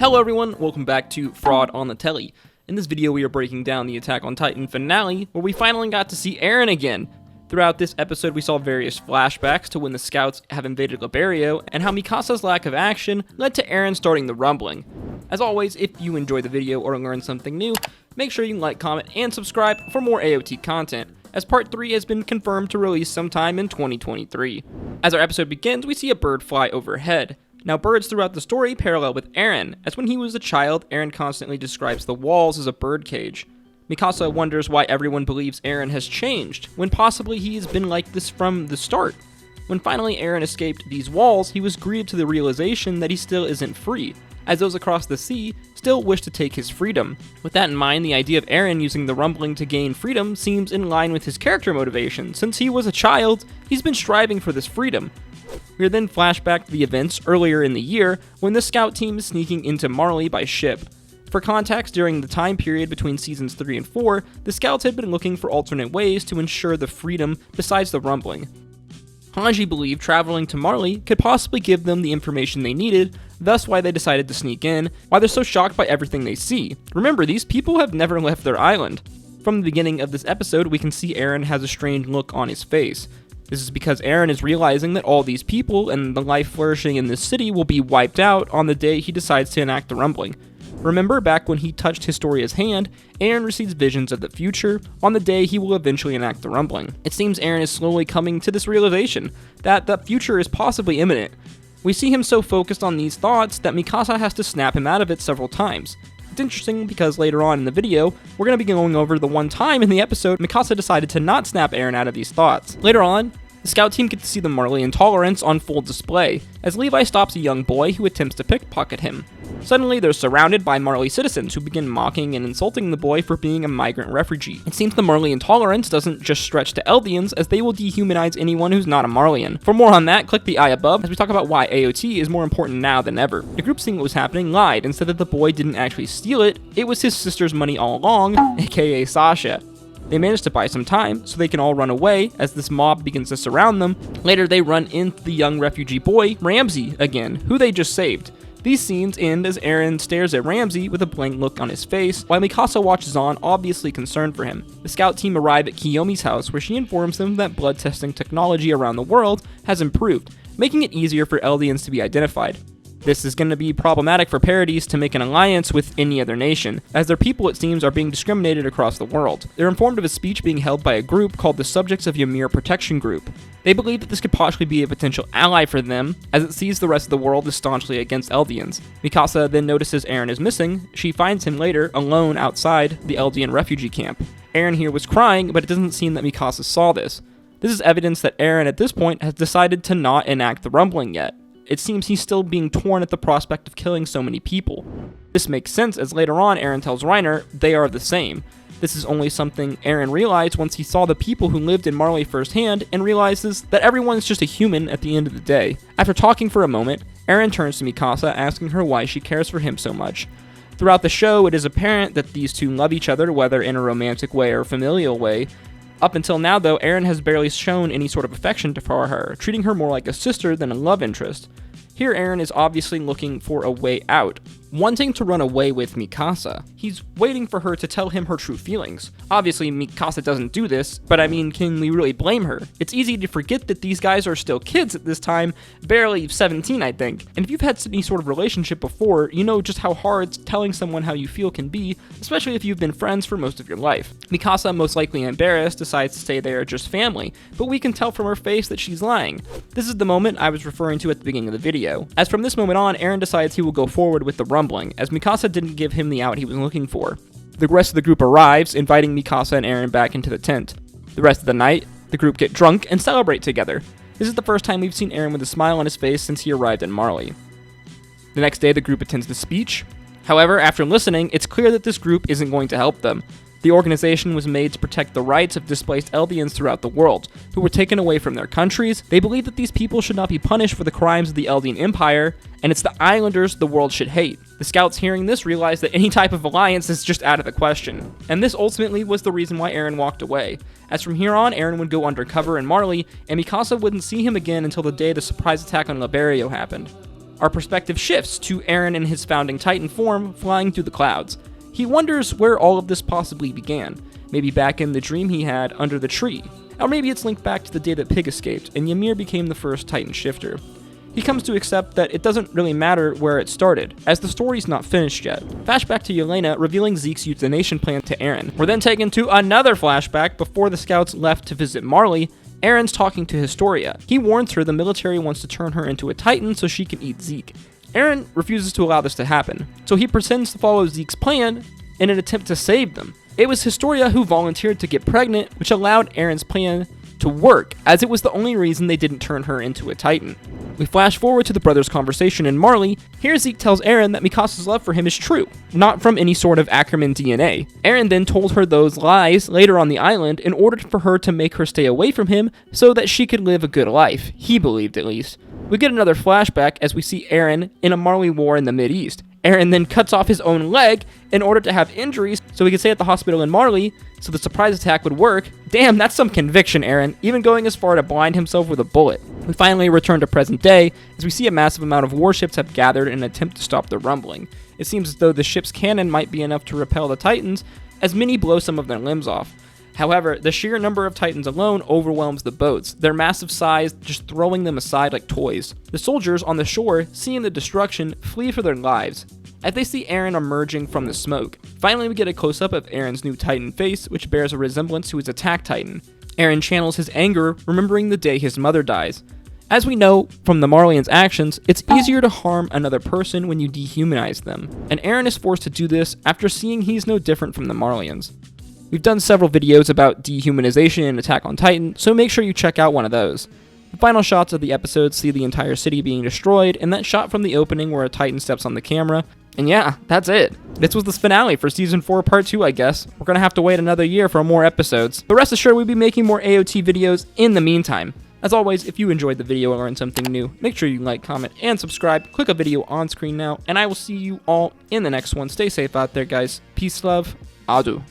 Hello everyone, welcome back to Fraud on the Telly. In this video we are breaking down the Attack on Titan finale, where we finally got to see Eren again. Throughout this episode we saw various flashbacks to when the scouts have invaded Liberio, and how Mikasa's lack of action led to Eren starting the rumbling. As always, if you enjoyed the video or learned something new, make sure you like, comment, and subscribe for more AOT content, as Part 3 has been confirmed to release sometime in 2023. As our episode begins, we see a bird fly overhead. Now, birds throughout the story parallel with Eren, as when he was a child, Eren constantly describes the walls as a bird cage. Mikasa wonders why everyone believes Eren has changed, when possibly he has been like this from the start. When finally Eren escaped these walls, he was grieved to the realization that he still isn't free, as those across the sea still wish to take his freedom. With that in mind, the idea of Eren using the rumbling to gain freedom seems in line with his character motivation. Since he was a child, he's been striving for this freedom. We are then flashback to the events earlier in the year when the scout team is sneaking into Marley by ship. For context, during the time period between seasons 3 and 4, the scouts had been looking for alternate ways to ensure the freedom besides the rumbling. Hanji believed traveling to Marley could possibly give them the information they needed, thus why they decided to sneak in, why they're so shocked by everything they see. Remember, these people have never left their island. From the beginning of this episode, we can see Eren has a strange look on his face. This is because Eren is realizing that all these people and the life flourishing in this city will be wiped out on the day he decides to enact the rumbling. Remember back when he touched Historia's hand, Eren receives visions of the future on the day he will eventually enact the rumbling. It seems Eren is slowly coming to this realization that the future is possibly imminent. We see him so focused on these thoughts that Mikasa has to snap him out of it several times. It's interesting because later on in the video, we're going to be going over the one time in the episode Mikasa decided to not snap Eren out of these thoughts. Later on, the scout team gets to see the Marley intolerance on full display, as Levi stops a young boy who attempts to pickpocket him. Suddenly, they're surrounded by Marley citizens who begin mocking and insulting the boy for being a migrant refugee. It seems the Marley intolerance doesn't just stretch to Eldians, as they will dehumanize anyone who's not a Marleyan. For more on that, click the eye above as we talk about why AOT is more important now than ever. The group seeing what was happening lied and said that the boy didn't actually steal it, it was his sister's money all along, aka Sasha. They manage to buy some time so they can all run away as this mob begins to surround them. Later, they run into the young refugee boy, Ramsey, again, who they just saved. These scenes end as Eren stares at Ramsey with a blank look on his face, while Mikasa watches on, obviously concerned for him. The scout team arrive at Kiyomi's house, where she informs them that blood testing technology around the world has improved, making it easier for Eldians to be identified. This is going to be problematic for Paradis to make an alliance with any other nation, as their people, it seems, are being discriminated across the world. They're informed of a speech being held by a group called the Subjects of YMIR Protection Group. They believe that this could possibly be a potential ally for them, as it sees the rest of the world as staunchly against Eldians. Mikasa then notices Eren is missing. She finds him later, alone outside the Eldian refugee camp. Eren here was crying, but it doesn't seem that Mikasa saw this. This is evidence that Eren at this point has decided to not enact the rumbling yet. It seems he's still being torn at the prospect of killing so many people. This makes sense, as later on Eren tells Reiner they are the same. This is only something Eren realized once he saw the people who lived in Marley firsthand, and realizes that everyone is just a human at the end of the day. After talking for a moment, Eren turns to Mikasa, asking her why she cares for him so much. Throughout the show, it is apparent that these two love each other, whether in a romantic way or familial way. Up until now, though, Eren has barely shown any sort of affection for her, treating her more like a sister than a love interest. Here, Eren is obviously looking for a way out, wanting to run away with Mikasa. He's waiting for her to tell him her true feelings. Obviously, Mikasa doesn't do this, but I mean, can we really blame her? It's easy to forget that these guys are still kids at this time, barely 17, I think. And if you've had any sort of relationship before, you know just how hard telling someone how you feel can be, especially if you've been friends for most of your life. Mikasa, most likely embarrassed, decides to say they are just family, but we can tell from her face that she's lying. This is the moment I was referring to at the beginning of the video. As from this moment on, Eren decides he will go forward with the rumbling, as Mikasa didn't give him the out he was looking for. The rest of the group arrives, inviting Mikasa and Eren back into the tent. The rest of the night, the group get drunk and celebrate together. This is the first time we've seen Eren with a smile on his face since he arrived in Marley. The next day, the group attends the speech. However, after listening, it's clear that this group isn't going to help them. The organization was made to protect the rights of displaced Eldians throughout the world, who were taken away from their countries. They believe that these people should not be punished for the crimes of the Eldian Empire, and it's the islanders the world should hate. The scouts hearing this realize that any type of alliance is just out of the question, and this ultimately was the reason why Eren walked away. As from here on, Eren would go undercover in Marley, and Mikasa wouldn't see him again until the day the surprise attack on Liberio happened. Our perspective shifts to Eren in his founding Titan form, flying through the clouds. He wonders where all of this possibly began, maybe back in the dream he had under the tree, or maybe it's linked back to the day that Pig escaped and Ymir became the first Titan shifter. He comes to accept that it doesn't really matter where it started, as the story's not finished yet. Flashback to Yelena revealing Zeke's euthanasia plan to Eren. We're then taken to another flashback before the scouts left to visit Marley. Eren's talking to Historia. He warns her the military wants to turn her into a Titan so she can eat Zeke. Eren refuses to allow this to happen, so he pretends to follow Zeke's plan in an attempt to save them. It was Historia who volunteered to get pregnant, which allowed Eren's plan to work, as it was the only reason they didn't turn her into a Titan. We flash forward to the brothers' conversation in Marley. Here Zeke tells Eren that Mikasa's love for him is true, not from any sort of Ackerman DNA. Eren then told her those lies later on the island in order for her to make her stay away from him so that she could live a good life, he believed at least. We get another flashback as we see Eren in a Marley war in the Mideast. Eren then cuts off his own leg in order to have injuries so he could stay at the hospital in Marley so the surprise attack would work. Damn, that's some conviction, Eren, even going as far to blind himself with a bullet. We finally return to present day as we see a massive amount of warships have gathered in an attempt to stop the rumbling. It seems as though the ship's cannon might be enough to repel the Titans, as many blow some of their limbs off. However, the sheer number of Titans alone overwhelms the boats, their massive size just throwing them aside like toys. The soldiers on the shore, seeing the destruction, flee for their lives, as they see Eren emerging from the smoke. Finally, we get a close-up of Eren's new Titan face, which bears a resemblance to his attack Titan. Eren channels his anger, remembering the day his mother dies. As we know from the Marleyans' actions, it's easier to harm another person when you dehumanize them, and Eren is forced to do this after seeing he's no different from the Marleyans. We've done several videos about dehumanization in Attack on Titan, so make sure you check out one of those. The final shots of the episode see the entire city being destroyed, and that shot from the opening where a Titan steps on the camera. And yeah, that's it. This was the finale for Season 4 Part 2, I guess. We're gonna have to wait another year for more episodes, but rest assured we'll be making more AOT videos in the meantime. As always, if you enjoyed the video or learned something new, make sure you like, comment, and subscribe. Click a video on screen now, and I will see you all in the next one. Stay safe out there, guys. Peace, love, adieu.